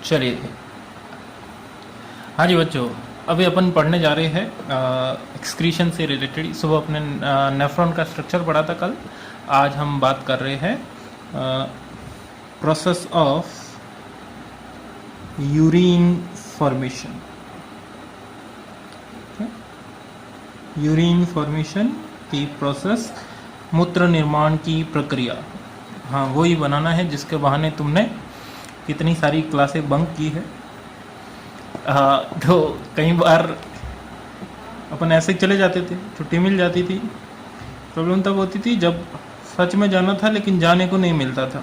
चलिए, हाँ जी बच्चों, अभी अपन पढ़ने जा रहे हैं एक्सक्रीशन से रिलेटेड। सुबह अपने नेफ्रॉन का स्ट्रक्चर पढ़ा था कल। आज हम बात कर रहे हैं process of urine formation. Urine formation की प्रोसेस, मूत्र निर्माण की प्रक्रिया। हाँ, वही बनाना है जिसके बहाने तुमने कितनी सारी क्लासें बंक की है। तो कई बार अपन ऐसे ही चले जाते थे, छुट्टी मिल जाती थी। प्रॉब्लम तब होती थी जब सच में जाना था लेकिन जाने को नहीं मिलता था।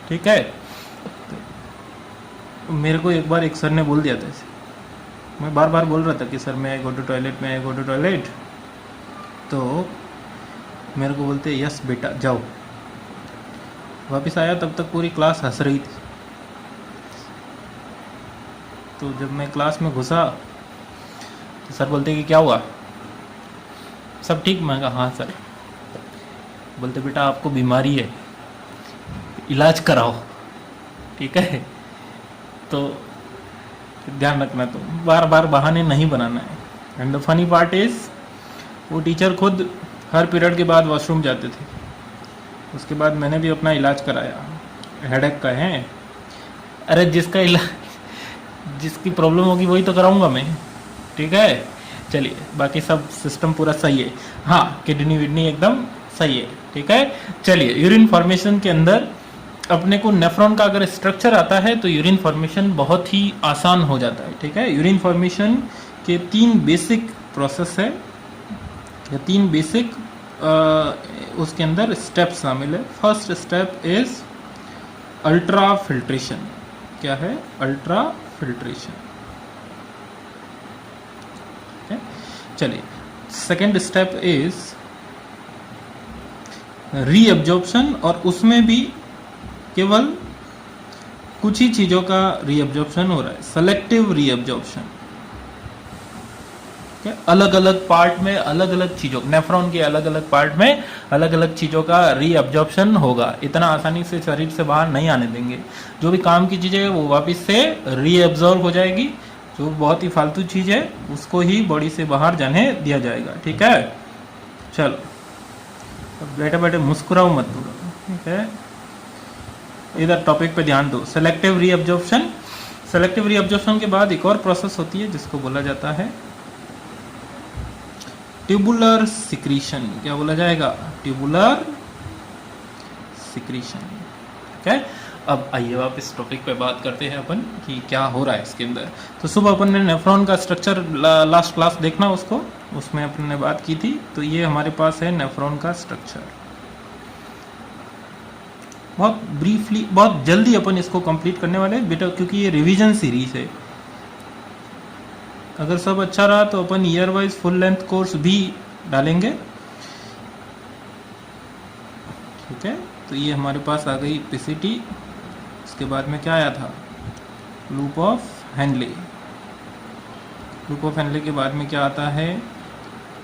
ठीक है, तो मेरे को एक बार एक सर ने बोल दिया था, मैं बार बार बोल रहा था कि सर मैं गो टू टॉयलेट, मैं गो टू टॉयलेट। तो मेरे को बोलते यस बेटा जाओ। वापस आया तब तक पूरी क्लास हंस रही थी। तो जब मैं क्लास में घुसा तो सर बोलते कि क्या हुआ, सब ठीक? मैं कहा हाँ सर। बोलते बेटा आपको बीमारी है, इलाज कराओ। ठीक है, तो ध्यान रखना, तो बार बार बहाने नहीं बनाना है। And the funny part is वो टीचर खुद हर पीरियड के बाद वॉशरूम जाते थे। उसके बाद मैंने भी अपना इलाज कराया। हेडेक का है, अरे जिसका इलाज, जिसकी प्रॉब्लम होगी वही तो कराऊंगा मैं। ठीक है, चलिए बाकी सब सिस्टम पूरा सही है। हाँ, किडनी विडनी एकदम सही है। ठीक है, चलिए यूरिन फॉर्मेशन के अंदर अपने को नेफ्रॉन का अगर स्ट्रक्चर आता है तो यूरिन फॉर्मेशन बहुत ही आसान हो जाता है। ठीक है, यूरिन फॉर्मेशन के 3 बेसिक प्रोसेस है, या 3 बेसिक उसके अंदर स्टेप्स शामिल है। First step is ultra filtration. क्या है? Ultra filtration. चलिए, सेकेंड स्टेप इज रीअब्जॉर्प्शन, और उसमें भी केवल कुछ ही चीजों का रीअब्जॉर्प्शन हो रहा है, सेलेक्टिव रीअब्जॉर्प्शन। अलग अलग पार्ट में अलग अलग चीजों, नेफ्रॉन के अलग अलग पार्ट में अलग अलग चीजों का रीअब्जॉर्प्शन होगा। इतना आसानी से शरीर से बाहर नहीं आने देंगे। जो भी काम की चीजें वो वापस से रीअब्जॉर्ब हो जाएगी। जो बहुत ही फालतू चीज है उसको ही बॉडी से बाहर जाने दिया जाएगा। ठीक है, चलो बैठे बैठे मुस्कुराओ मत पूरा। ठीक है, इधर टॉपिक पे ध्यान दो। Selective reabsorption. सेलेक्टिव रीअब्जॉर्प्शन के बाद एक और प्रोसेस होती है जिसको बोला जाता है ट्यूबुलर सिक्रीशन। क्या बोला जाएगा? Tubular secretion. ठीक है, अब आइए आप इस टॉपिक पे बात करते हैं अपन कि क्या हो रहा है इसके अंदर। तो सुबह अपन ने नेफ्रॉन का स्ट्रक्चर लास्ट क्लास देखना उसको, उसमें अपन ने बात की थी। तो ये हमारे पास है नेफ्रॉन का स्ट्रक्चर। बहुत ब्रीफली, बहुत जल्दी अपन इसको कंप्लीट करने वाले हैं बेटा, क्योंकि ये रिवीजन सीरीज है। अगर सब अच्छा रहा तो अपन year wise full length course भी डालेंगे। ठीक है, तो ये हमारे पास आ गई पीसीटी। उसके बाद में क्या आया था? Loop of Henley. Loop of Henley के बाद में क्या आता है?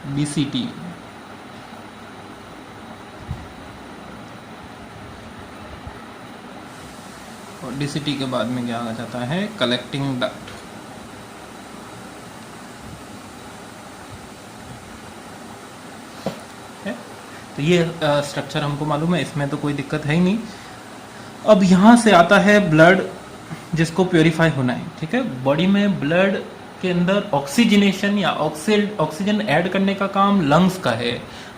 बीसीटी। और डीसीटी के बाद में क्या आ जाता है? Collecting duct. तो ये स्ट्रक्चर हमको मालूम है, इसमें तो कोई दिक्कत है ही नहीं। अब यहाँ से आता है ब्लड, जिसको प्योरीफाई होना है। ठीक है, बॉडी में ब्लड के अंदर ऑक्सीजनेशन या ऑक्सीजन ऐड करने का काम लंग्स का है,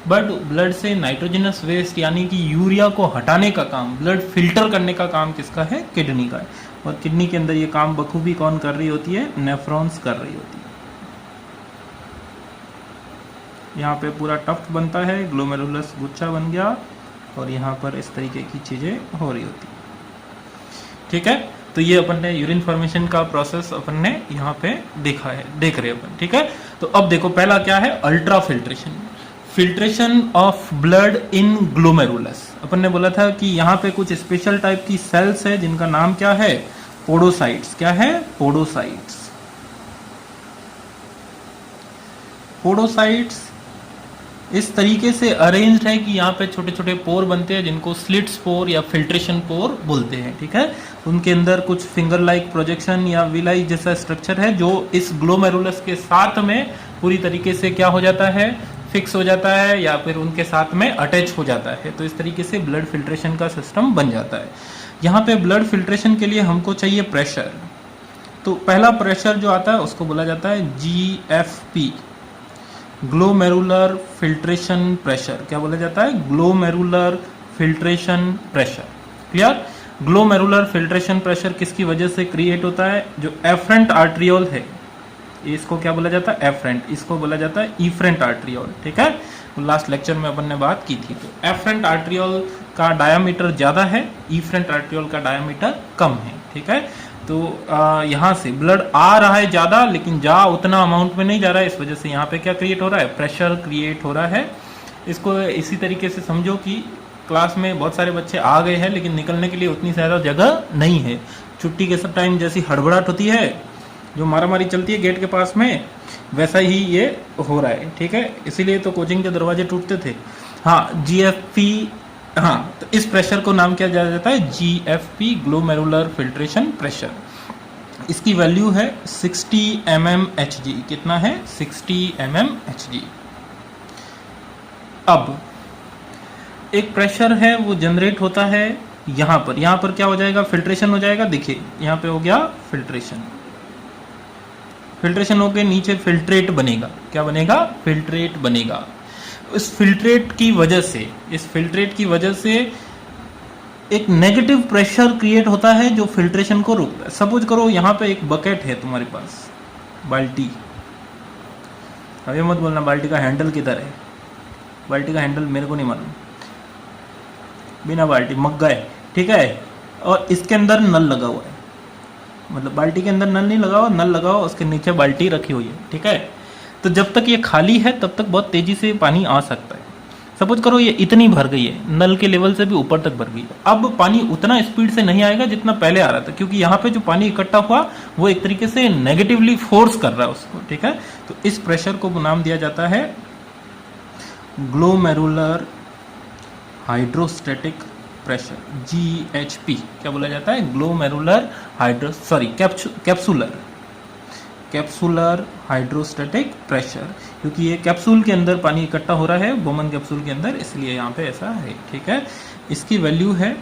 बट ब्लड से नाइट्रोजनस वेस्ट यानी कि यूरिया को हटाने का काम, ब्लड फिल्टर करने का काम किसका है? किडनी का है। और किडनी के अंदर ये काम बखूबी कौन कर रही होती है? नेफ्रॉन्स कर रही होती है। यहाँ पे पूरा टफ्ट बनता है, ग्लोमेरुलस गुच्छा बन गया, और यहाँ पर इस तरीके की चीजें हो रही होती है। ठीक है, तो ये अपन ने यूरिन फॉर्मेशन का प्रोसेस अपन ने यहाँ पे देखा है, देख रहे अपन। ठीक है, तो अब देखो पहला क्या है? Ultra filtration. Filtration of blood in glomerulus. अपन ने बोला था कि यहाँ पे कुछ स्पेशल टाइप की सेल्स है जिनका नाम क्या है? पोडोसाइट्स। क्या है? पोडोसाइट्स। पोडोसाइट्स इस तरीके से अरेंज्ड है कि यहाँ पे छोटे छोटे पोर बनते हैं जिनको स्लिट्स पोर या फिल्ट्रेशन पोर बोलते हैं, ठीक है। उनके अंदर कुछ फिंगर लाइक प्रोजेक्शन या विलाई जैसा स्ट्रक्चर है जो इस ग्लोमेरुलस के साथ में पूरी तरीके से क्या हो जाता है, फिक्स हो जाता है या फिर उनके साथ में अटैच हो जाता है। तो इस तरीके से ब्लड फिल्ट्रेशन का सिस्टम बन जाता है। यहाँ पे ब्लड फिल्ट्रेशन के लिए हमको चाहिए प्रेशर। तो पहला प्रेशर जो आता है उसको बोला जाता है GFP, ग्लोमेरुलर फिल्ट्रेशन प्रेशर। क्या बोला जाता है? Glomerular filtration pressure. Clear? Glomerular filtration pressure किसकी वजह से क्रिएट होता है? जो एफरेंट आर्ट्रियोल है, इसको क्या बोला जाता है? एफरेंट। इसको बोला जाता है इफरेंट आर्ट्रियोल, ठीक है। लास्ट लेक्चर में अपन ने बात की थी। तो एफरेंट आर्ट्रियोल का डायामीटर ज्यादा है, इफरेंट आर्ट्रियोल का डायामीटर कम है, ठीक है। तो यहाँ से ब्लड आ रहा है ज्यादा, लेकिन जा उतना अमाउंट में नहीं जा रहा है। इस वजह से यहाँ पे क्या क्रिएट हो रहा है? प्रेशर क्रिएट हो रहा है। इसको इसी तरीके से समझो कि क्लास में बहुत सारे बच्चे आ गए हैं, लेकिन निकलने के लिए उतनी ज्यादा जगह नहीं है। छुट्टी के सब टाइम जैसी हड़बड़ाहट होती है, जो मारामारी चलती है गेट के पास में, वैसा ही ये हो रहा है, ठीक है। इसीलिए तो कोचिंग के दरवाजे टूटते थे। हाँ, GFP, हाँ, तो इस प्रेशर को नाम क्या दिया जाता है? GFP, glomerular filtration pressure. इसकी वैल्यू है 60 mmHg। कितना है? 60 mmHg। अब एक प्रेशर है वो जनरेट होता है यहाँ पर क्या हो जाएगा? फिल्ट्रेशन हो जाएगा। देखिए यहाँ पे हो गया फिल्ट्रेशन, फिल्ट्रेशन होके नीचे फिल्ट्रेट बनेगा। क्या बनेगा? फिल्ट्रेट बनेगा। इस फिल्ट्रेट की वजह से एक नेगेटिव प्रेशर क्रिएट होता है जो फिल्ट्रेशन को रोकता है। सपोज करो यहाँ पे एक बकेट है तुम्हारे पास, बाल्टी। अब ये मत बोलना बाल्टी का हैंडल किधर है। बाल्टी का हैंडल मेरे को नहीं मालूम। बिना बाल्टी, मग्गा है, ठीक है। और इसके अंदर नल लगा हुआ है, मतलब बाल्टी के अंदर नल नहीं लगा हुआ, नल लगा हुआ, उसके नीचे बाल्टी रखी हुई है, ठीक है। तो जब तक ये खाली है तब तक बहुत तेजी से पानी आ सकता है। सपोज करो ये इतनी भर गई है, नल के लेवल से भी ऊपर तक भर गई है। अब पानी उतना स्पीड से नहीं आएगा जितना पहले आ रहा था, क्योंकि यहाँ पे जो पानी इकट्ठा हुआ वो एक तरीके से नेगेटिवली फोर्स कर रहा है उसको, ठीक है। तो इस प्रेशर को नाम दिया जाता है ग्लोमेरुलर हाइड्रोस्टैटिक प्रेशर, GHP। क्या बोला जाता है? ग्लोमेरुलर कैप्सुलर हाइड्रोस्टैटिक प्रेशर, क्योंकि ये कैप्सूल के अंदर पानी इकट्ठा हो रहा है, बोमन कैप्सूल के अंदर, इसलिए यहाँ पे ऐसा है, ठीक है। इसकी वैल्यू है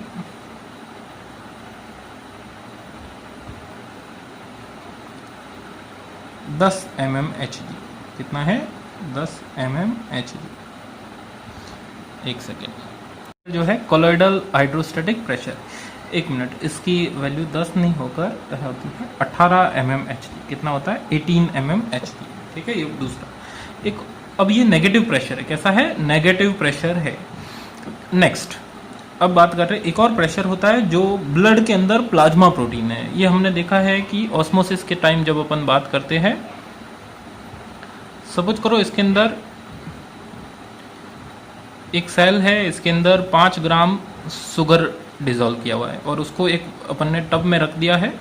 10 mmHg। कितना है? 10 mmHg। एक सेकेंड। जो है कोलॉइडल हाइड्रोस्टैटिक प्रेशर, एक मिनट, इसकी वैल्यू 10 नहीं होकर होती है 18 mmHg। कितना होता है? 18 mmHg, ठीक है। ये दूसरा एक। अब ये नेगेटिव प्रेशर है। कैसा है? नेगेटिव प्रेशर है। नेक्स्ट अब बात कर रहे हैं, एक और प्रेशर होता है जो ब्लड के अंदर प्लाज्मा प्रोटीन है। ये हमने देखा है कि ऑस्मोसिस के टाइम जब अपन बात करते हैं, सपोज करो इसके अंदर एक सेल है, इसके अंदर 5 ग्राम शुगर डिजोल्व किया हुआ है और उसको एक अपन ने टब में रख दिया है।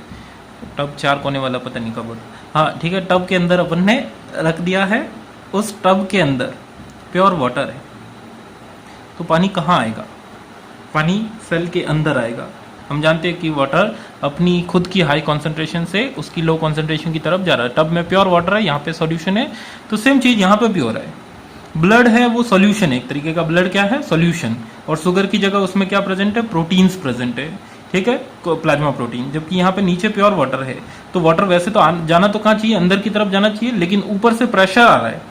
टब 4 कोने वाला, पता नहीं कब, हाँ ठीक है, टब के अंदर अपन ने रख दिया है। उस टब के अंदर प्योर वाटर है, तो पानी कहाँ आएगा? पानी सेल के अंदर आएगा। हम जानते हैं कि वाटर अपनी खुद की हाई कॉन्सेंट्रेशन से उसकी लो कॉन्सेंट्रेशन की तरफ जा रहा है। टब में प्योर वाटर है, यहाँ पे सॉल्यूशन है, तो सेम चीज यहाँ पे भी हो रहा है। ब्लड है वो सॉल्यूशन है, एक तरीके का ब्लड क्या है? सॉल्यूशन। और शुगर की जगह उसमें क्या प्रेजेंट है? प्रोटीन्स प्रेजेंट है, ठीक है, प्लाज्मा प्रोटीन। जबकि यहाँ पे नीचे प्योर वाटर है, तो वाटर वैसे तो जाना तो कहाँ चाहिए? अंदर की तरफ जाना चाहिए, लेकिन ऊपर से प्रेशर आ रहा है,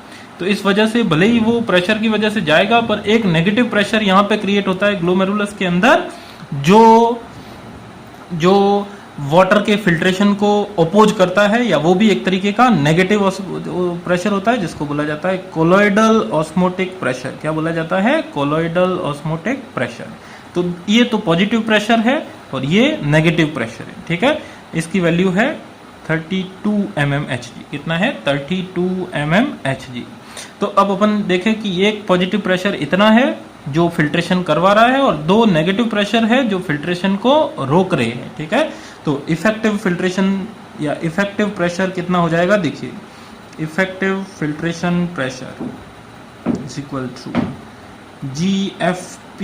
तो इस वजह से भले ही वो प्रेशर की वजह से जाएगा, पर एक नेगेटिव प्रेशर यहाँ पे क्रिएट होता है ग्लोमेरुलस के अंदर, जो वाटर के फिल्ट्रेशन को अपोज करता है, या वो भी एक तरीके का नेगेटिव प्रेशर होता है, जिसको बोला जाता है कोलॉइडल ऑस्मोटिक प्रेशर। क्या बोला जाता है? Colloidal osmotic pressure. तो ये तो पॉजिटिव प्रेशर है और ये नेगेटिव प्रेशर है, ठीक है। इसकी वैल्यू है 32 mmHg। कितना है? 32 mmHg। तो अब अपन देखें कि एक पॉजिटिव प्रेशर इतना है जो फिल्ट्रेशन करवा रहा है, और 2 नेगेटिव प्रेशर है जो फिल्ट्रेशन को रोक रहे हैं, ठीक है। तो इफेक्टिव फिल्ट्रेशन या इफेक्टिव प्रेशर कितना हो जाएगा? देखिए, effective filtration pressure is equal to GFP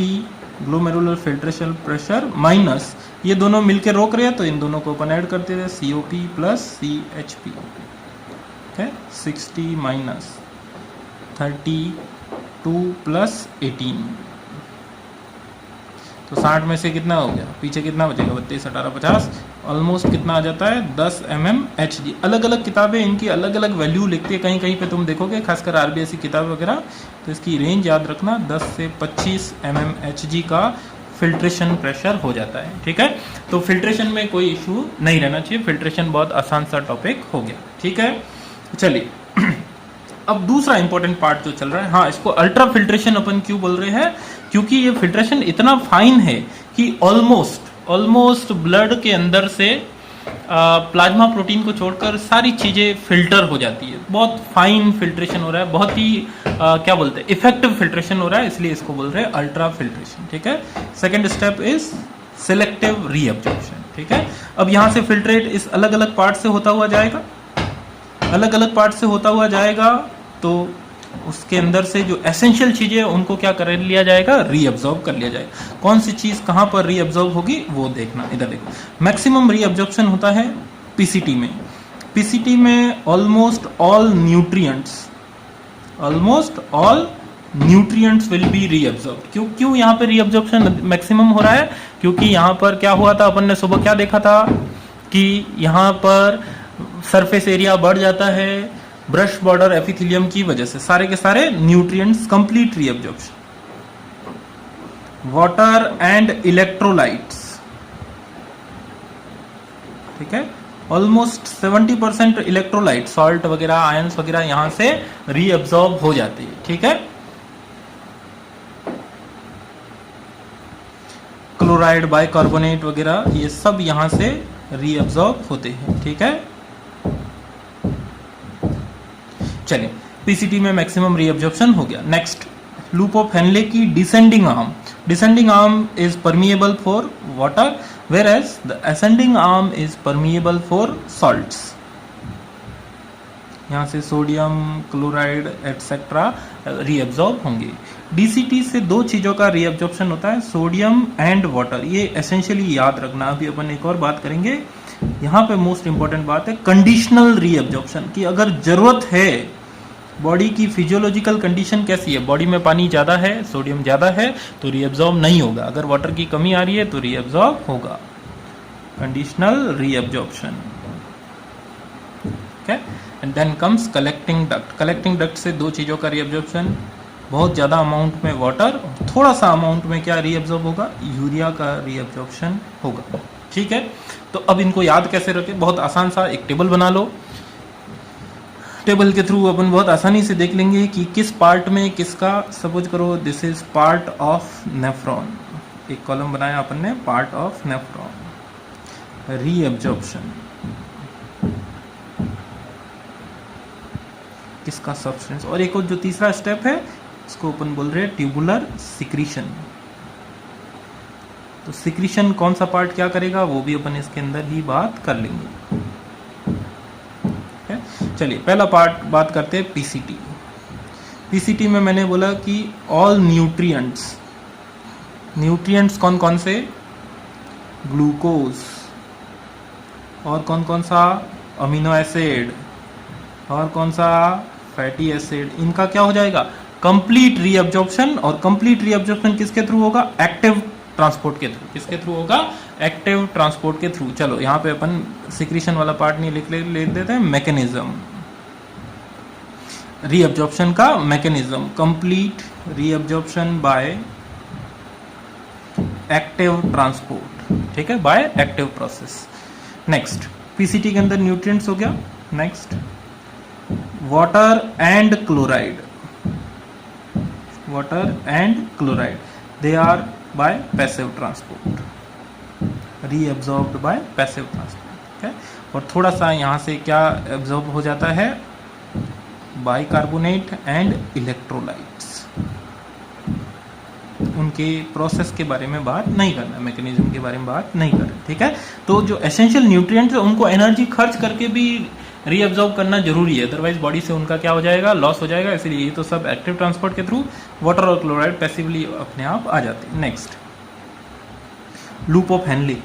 glomerular filtration pressure minus, ये दोनों मिलकर रोक रहे हैं तो इन दोनों को अपन ऐड करते थे, COP plus CHP, okay 60 minus 32 plus 18, तो 60 में से कितना हो गया, पीछे कितना बचेगा, 32 18 50, ऑलमोस्ट कितना आ जाता है 10 mmHg। अलग अलग किताबें इनकी अलग अलग वैल्यू लिखती है, कहीं कहीं पे तुम देखोगे खासकर RBSE किताब वगैरह, तो इसकी रेंज याद रखना 10 से 25 mmHg का फिल्ट्रेशन प्रेशर हो जाता है, ठीक है। तो फिल्ट्रेशन में कोई इशू नहीं रहना चाहिए, फिल्ट्रेशन बहुत आसान सा टॉपिक हो गया, ठीक है। चलिए अब दूसरा इंपॉर्टेंट पार्ट जो चल रहा है, हाँ इसको अल्ट्रा फिल्ट्रेशन अपन क्यों बोल रहे हैं, क्योंकि ये फिल्ट्रेशन इतना फाइन है कि ऑलमोस्ट ब्लड के अंदर से प्लाज्मा प्रोटीन को छोड़कर सारी चीजें फिल्टर हो जाती है, बहुत फाइन फिल्ट्रेशन हो रहा है, बहुत ही क्या बोलते हैं इफेक्टिव फिल्ट्रेशन हो रहा है, इसलिए इसको बोल रहे हैं अल्ट्रा फिल्ट्रेशन, ठीक है। Second step is selective reabsorption, ठीक है। अब यहाँ से फिल्ट्रेट इस अलग अलग पार्ट से होता हुआ जाएगा, अलग अलग पार्ट से होता हुआ जाएगा, तो उसके अंदर से जो एसेंशियल चीजें हैं उनको क्या कर लिया जाएगा, रीअब्जॉर्ब कर लिया जाएगा। कौन सी चीज कहां पर रीअब्जॉर्ब होगी वो देखना, इधर देखो। मैक्सिमम रीअब्जॉर्प्शन होता है पीसीटी में, पीसीटी में almost all nutrients will be reabsorb. क्यों यहाँ पे रीअब्जॉर्प्शन मैक्सिमम हो रहा है, क्योंकि यहाँ पर क्या हुआ था, अपन ने सुबह क्या देखा था कि यहाँ पर सरफेस एरिया बढ़ जाता है ब्रश बॉर्डर एपिथेलियम की वजह से, सारे के सारे nutrients complete reabsorption. Water and electrolytes, ठीक है, ऑलमोस्ट 70% इलेक्ट्रोलाइट सॉल्ट वगैरह आयंस वगैरह यहां से रीअब्जॉर्ब हो जाती है, ठीक है। क्लोराइड बाइकार्बोनेट वगैरह ये सब यहां से रीअब्जॉर्ब होते हैं, ठीक है। चलिए पीसीटी में मैक्सिमम रीअब्जॉर्प्शन हो गया। नेक्स्ट लूप ऑफ हेनले की descending arm is permeable for water whereas the ascending arm is permeable for salts. यहाँ से सोडियम क्लोराइड एटसेट्रा रीअब्जॉर्ब होंगे। डीसीटी से दो चीजों का रीअब्जॉर्प्शन होता है, सोडियम एंड वाटर, ये एसेंशियली याद रखना। अभी अपन एक और बात करेंगे, यहाँ पे मोस्ट इंपॉर्टेंट बात है कंडीशनल रीअब्जॉर्प्शन की। अगर जरूरत है, बॉडी की फिजियोलॉजिकल कंडीशन कैसी है, बॉडी में पानी ज्यादा है, सोडियम ज्यादा है, तो रीअब्जॉर्ब नहीं होगा। अगर वाटर की कमी आ रही है तो रीअब्जॉर्ब होगा, conditional reabsorption, okay. And then comes collecting duct. Collecting duct से दो चीजों का रीअब्जॉर्प्शन, बहुत ज्यादा अमाउंट में वाटर, थोड़ा सा अमाउंट में क्या रीअब्जॉर्ब होगा, यूरिया का रीअब्जॉर्प्शन होगा, ठीक है। तो अब इनको याद कैसे रखें, बहुत आसान सा एक टेबल बना लो। टेबल के थ्रू अपन बहुत आसानी से देख लेंगे कि किस पार्ट में किसका, सपोज करो this is part of nephron, एक कॉलम बनाया अपन ने, पार्ट ऑफ नेफ्रॉन, रीअब्जॉर्प्शन किसका, सब्सटेंस। और एक और जो तीसरा स्टेप है इसको अपन बोल रहे हैं ट्यूबुलर सिक्रीशन। तो सिक्रीशन कौन सा पार्ट क्या करेगा वो भी अपन इसके अंदर ही बात कर लेंगे। चलिए पहला पार्ट बात करते हैं पीसीटी। पीसीटी में मैंने बोला कि ऑल न्यूट्रिएंट्स कौन कौन से, ग्लूकोज, और कौन कौन सा, अमीनो एसिड, और कौन सा, फैटी एसिड, इनका क्या हो जाएगा, कंप्लीट रीअब्जॉर्प्शन। और कंप्लीट रीअब्जॉर्प्शन किसके थ्रू होगा, एक्टिव ट्रांसपोर्ट के थ्रू। किसके थ्रू होगा, एक्टिव ट्रांसपोर्ट के थ्रू। चलो यहाँ पे अपन सिक्रीशन वाला पार्ट नहीं लिख देते हैं, मैकेनिज्म, रीअब्जॉर्प्शन का mechanism, complete reabsorption by active transport, ठीक है, by active process. Next PCT के अंदर न्यूट्रिएंट्स हो गया। Next water and chloride, they are by passive transport, reabsorbed by passive transport, okay? और थोड़ा सा यहाँ से क्या एब्जॉर्ब हो जाता है, बाइकार्बोनेट एंड इलेक्ट्रोलाइट्स। उनके प्रोसेस के बारे में बात नहीं करना, मैकेनिज्म के बारे में बात नहीं करना, ठीक है। तो जो एसेंशियल न्यूट्रिएंट्स है उनको एनर्जी खर्च करके भी रीअब्जॉर्ब करना जरूरी है, अदरवाइज बॉडी से उनका क्या हो जाएगा, लॉस हो जाएगा। इसलिए ये तो सब एक्टिव ट्रांसपोर्ट के थ्रू, वाटर और क्लोराइड पैसिवली अपने आप आ जाते हैं। Next, loop of Henley.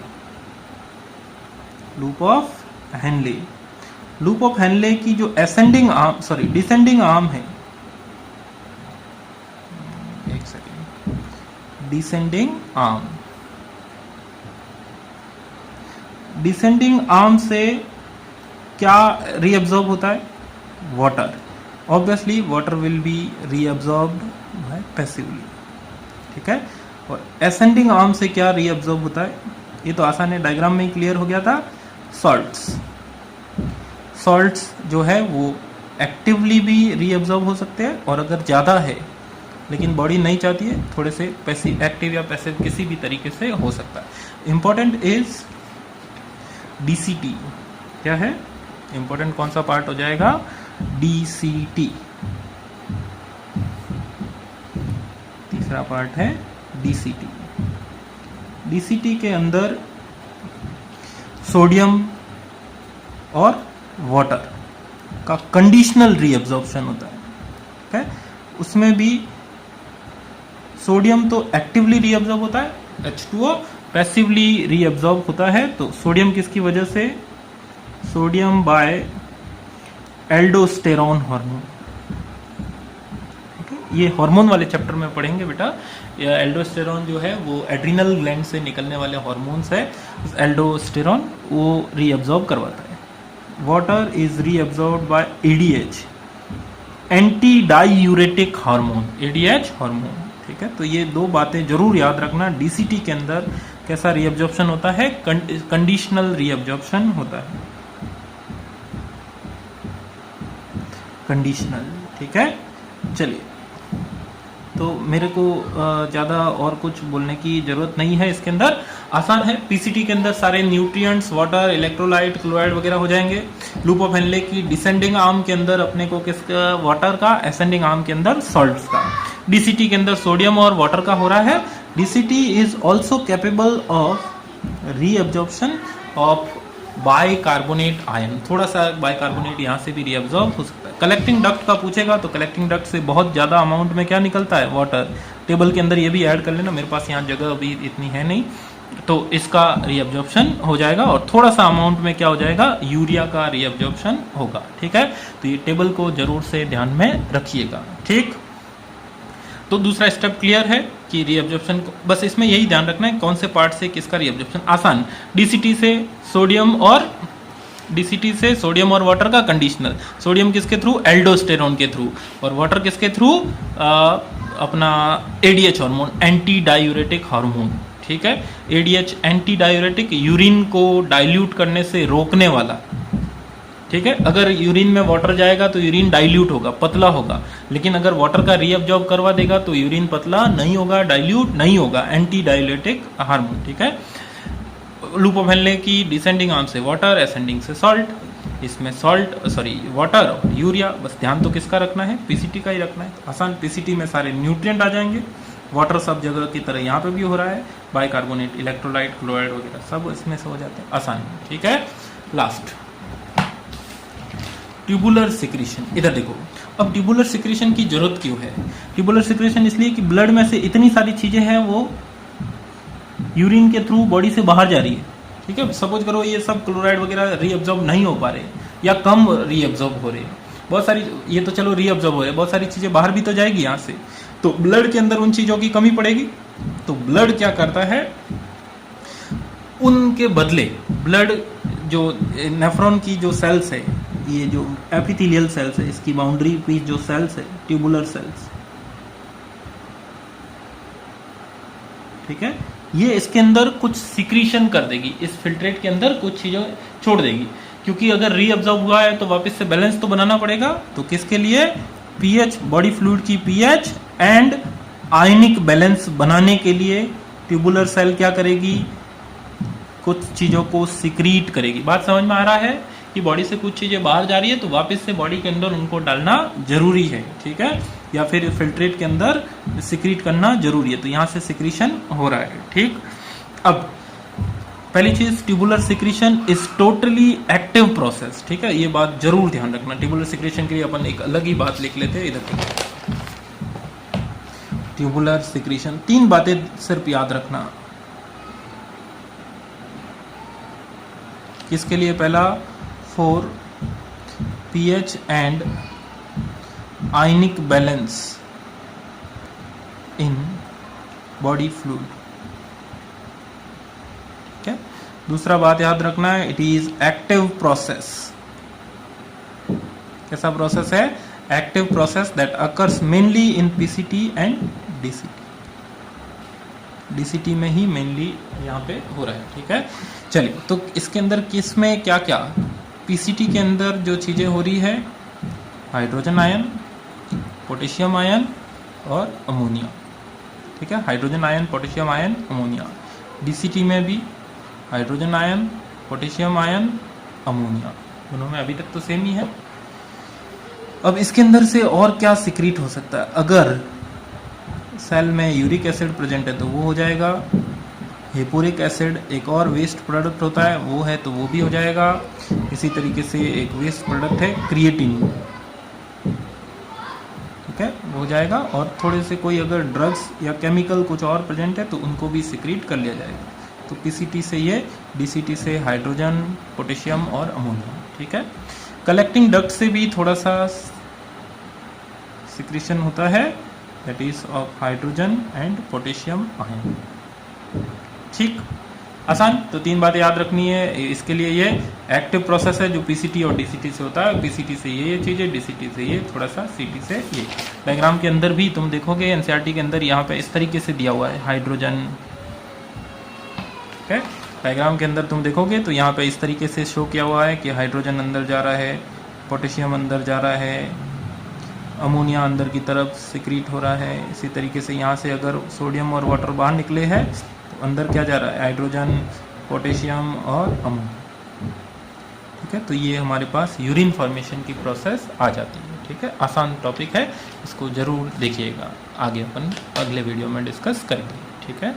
Loop of Henley, loop of Henle की जो डिसेंडिंग आर्म है, एक सेकेंड, डिसेंडिंग आर्म से क्या रीअब्जॉर्ब होता है, water. Obviously water will be reabsorbed by passively, ठीक है। और असेंडिंग आर्म से क्या रीअब्जॉर्ब होता है, ये तो आसान है, डायग्राम में ही क्लियर हो गया था। सॉल्ट्स जो है वो एक्टिवली भी रीअब्जॉर्ब हो सकते हैं, और अगर ज़्यादा है लेकिन बॉडी नहीं चाहती है, थोड़े से पैसिव, एक्टिव या पैसिव किसी भी तरीके से हो सकता है। इंपॉर्टेंट इज DCT, क्या है इंपॉर्टेंट, कौन सा पार्ट हो जाएगा, DCT। तीसरा पार्ट है DCT। DCT के अंदर सोडियम और वाटर का कंडीशनल रीअब्जॉर्प्शन होता है, ठीक है। उसमें भी सोडियम तो एक्टिवली रीअब्जॉर्ब होता है, H2O पैसिवली रीअब्जॉर्ब होता है। तो सोडियम किसकी वजह से, सोडियम बाय एल्डोस्टेरॉन हार्मोन, ये हार्मोन वाले चैप्टर में पढ़ेंगे बेटा। ये एल्डोस्टेरॉन जो है वो एड्रिनल ग्लैंड से निकलने वाले हार्मोन्स है, एल्डोस्टेरॉन वो रीअब्जॉर्ब करवाता है। Water is reabsorbed by ADH, anti diuretic hormone, ADH hormone, ठीक है। तो ये दो बातें जरूर याद रखना। DCT के अंदर कैसा रीअब्जॉर्प्शन होता है, कंडीशनल रीअब्जॉर्प्शन होता है, कंडीशनल, ठीक है। चलिए, तो मेरे को ज़्यादा और कुछ बोलने की ज़रूरत नहीं है, इसके अंदर आसान है। PCT के अंदर सारे न्यूट्रिएंट्स, वाटर, इलेक्ट्रोलाइट, क्लोराइड वगैरह हो जाएंगे। लूप ऑफ हेनले की डिसेंडिंग आर्म के अंदर अपने को किसका, वाटर का, असेंडिंग आर्म के अंदर सॉल्ट्स का। DCT के अंदर सोडियम और वाटर का हो रहा है। DCT is also capable of reabsorption of bicarbonate ion, थोड़ा सा बाइकार्बोनेट यहाँ से भी रीअब्जॉर्ब हो सकता है। कलेक्टिंग डक्ट का पूछेगा तो कलेक्टिंग डक्ट से बहुत ज़्यादा अमाउंट में क्या निकलता है, वाटर। टेबल के अंदर ये भी ऐड कर लेना, मेरे पास यहाँ जगह अभी इतनी है नहीं, तो इसका रीअब्जॉर्प्शन हो जाएगा। और थोड़ा सा अमाउंट में क्या हो जाएगा, यूरिया का रीअब्जॉर्प्शन होगा, ठीक है। तो ये टेबल को जरूर से ध्यान में रखिएगा, ठीक। तो दूसरा स्टेप क्लियर है कि रीअब्जॉर्प्शन, बस इसमें यही ध्यान रखना है कौन से पार्ट से किसका रीअब्जॉर्प्शन। आसान, DCT से सोडियम और वाटर का कंडीशनल। सोडियम किसके थ्रू, एल्डोस्टेरॉन के थ्रू, और वाटर किसके थ्रू, अपना ADH hormone, anti diuretic hormone, ठीक है। ADH एंटी डायूरेटिक, यूरिन को डाइल्यूट करने से रोकने वाला, ठीक है। अगर यूरिन में वाटर जाएगा तो यूरिन डाइल्यूट होगा, पतला होगा, लेकिन अगर वाटर का रीअब्जॉर्ब करवा देगा तो यूरिन पतला नहीं होगा, डाइल्यूट नहीं होगा, एंटी डायूरेटिक हार्मोन, ठीक है। लूप ऑफ हेनले की डिसेंडिंग आर्म से वाटर, असेंडिंग से सॉल्ट, इसमें वाटर और यूरिया, बस ध्यान तो किसका रखना है, PCT का ही रखना है। आसान, PCT में सारे न्यूट्रिएंट आ जाएंगे, वाटर सब जगह की तरह यहाँ पे भी हो रहा है, बाइकार्बोनेट, इलेक्ट्रोलाइट, क्लोराइड वगैरह सब इसमें से हो जाते हैं, आसान, ठीक है। Last, tubular secretion. इधर देखो, अब ट्यूबुलर सिक्रीशन की जरूरत क्यों है, ट्यूबुलर सिक्रीशन इसलिए कि ब्लड में से इतनी सारी चीजें हैं वो यूरिन के थ्रू बॉडी से बाहर जा रही है, ठीक है। सपोज करो ये सब क्लोराइड वगैरह रीअब्जॉर्ब नहीं हो पा रहे या कम रीअब्जॉर्ब हो रहे हैं, बहुत सारी, ये तो चलो रीअब्जॉर्ब हो रहे हैं, बहुत सारी चीजें बाहर भी तो जाएगी यहाँ से, तो ब्लड के अंदर उन चीजों की कमी पड़ेगी। तो ब्लड क्या करता है, उनके बदले ब्लड जो नेफ्रॉन की जो सेल्स है, ये जो एपिथेलियल सेल्स है, इसकी बाउंड्री पे जो सेल्स है, ट्यूबुलर सेल्स, ठीक है, ये इसके अंदर कुछ सिक्रीशन कर देगी, इस फिल्ट्रेट के अंदर कुछ चीजें छोड़ देगी, क्योंकि अगर रीअब्जॉर्ब हुआ है तो वापस से बैलेंस तो बनाना पड़ेगा। तो किसके लिए, पीएच, बॉडी फ्लूइड की पीएच एंड आयनिक बैलेंस बनाने के लिए ट्यूबुलर सेल क्या करेगी, कुछ चीजों को सिक्रीट करेगी। बात समझ में आ रहा है कि बॉडी से कुछ चीजें बाहर जा रही है तो वापस से बॉडी के अंदर उनको डालना जरूरी है, ठीक है, या फिर फिल्ट्रेट के अंदर सिक्रीट करना जरूरी है। तो यहाँ से सिक्रीशन हो रहा है, ठीक। अब पहली चीज, tubular secretion is totally active process, ठीक है, ये बात जरूर ध्यान रखना। ट्यूबुलर सिक्रीशन के लिए अपन एक अलग ही बात लिख लेते हैं इधर। ट्यूबुलर सिक्रीशन, 3 बातें सिर्फ याद रखना। किसके लिए? पहला, for pH and ionic balance in body fluid, ठीक है। दूसरा बात याद रखना है, इट इज एक्टिव प्रोसेस। कैसा प्रोसेस है? Active process that occurs mainly in PCT and DCT. DCT में ही मेनली यहाँ पे हो रहा है, ठीक है। चलिए, तो इसके अंदर किस में क्या क्या, पीसीटी के अंदर जो चीजें हो रही है, हाइड्रोजन आयन, पोटेशियम आयन और अमोनिया, ठीक है, hydrogen ion, potassium ion, ammonia. DCT में भी hydrogen ion, potassium ion, ammonia, दोनों में अभी तक तो सेम ही है। अब इसके अंदर से और क्या सिक्रीट हो सकता है? अगर सेल में यूरिक एसिड प्रेजेंट है तो वो हो जाएगा, हेपोरिक एसिड एक और वेस्ट प्रोडक्ट होता है वो है तो वो भी हो जाएगा। इसी तरीके से एक वेस्ट प्रोडक्ट है क्रिएटिन, ठीक है, वो हो जाएगा। और थोड़े से कोई अगर ड्रग्स या केमिकल कुछ और प्रेजेंट है तो उनको भी सिक्रीट कर लिया जाएगा। तो पीसीटी से ये, डीसीटी से हाइड्रोजन, पोटेशियम और अमोनिया, ठीक है। कलेक्टिंग डक्ट से भी थोड़ा सा सिक्रीशन होता है, that is of hydrogen and potassium ion, ठीक, आसान। तो 3 बातें याद रखनी है इसके लिए। ये एक्टिव प्रोसेस है जो पीसीटी और डीसीटी से होता है, पीसीटी से ये चीजें, डीसीटी से ये थोड़ा सा, सीटी से ये। डायग्राम के अंदर भी तुम देखोगे एनसीईआरटी के अंदर यहाँ पे इस तरीके से दिया हुआ है हाइड्रोजन, ठीक है। डायग्राम के अंदर तुम देखोगे तो यहाँ पे इस तरीके से शो किया हुआ है कि हाइड्रोजन अंदर जा रहा है, पोटेशियम अंदर जा रहा है, अमोनिया अंदर की तरफ सिक्रीट हो रहा है। इसी तरीके से यहाँ से अगर सोडियम और वाटर बाहर निकले हैं तो अंदर क्या जा रहा है? हाइड्रोजन, पोटेशियम और अमोनिया, ठीक है। तो ये हमारे पास यूरिन फॉर्मेशन की प्रोसेस आ जाती है, ठीक है। आसान टॉपिक है, इसको जरूर देखिएगा, आगे अपन अगले वीडियो में डिस्कस करेंगे, ठीक है।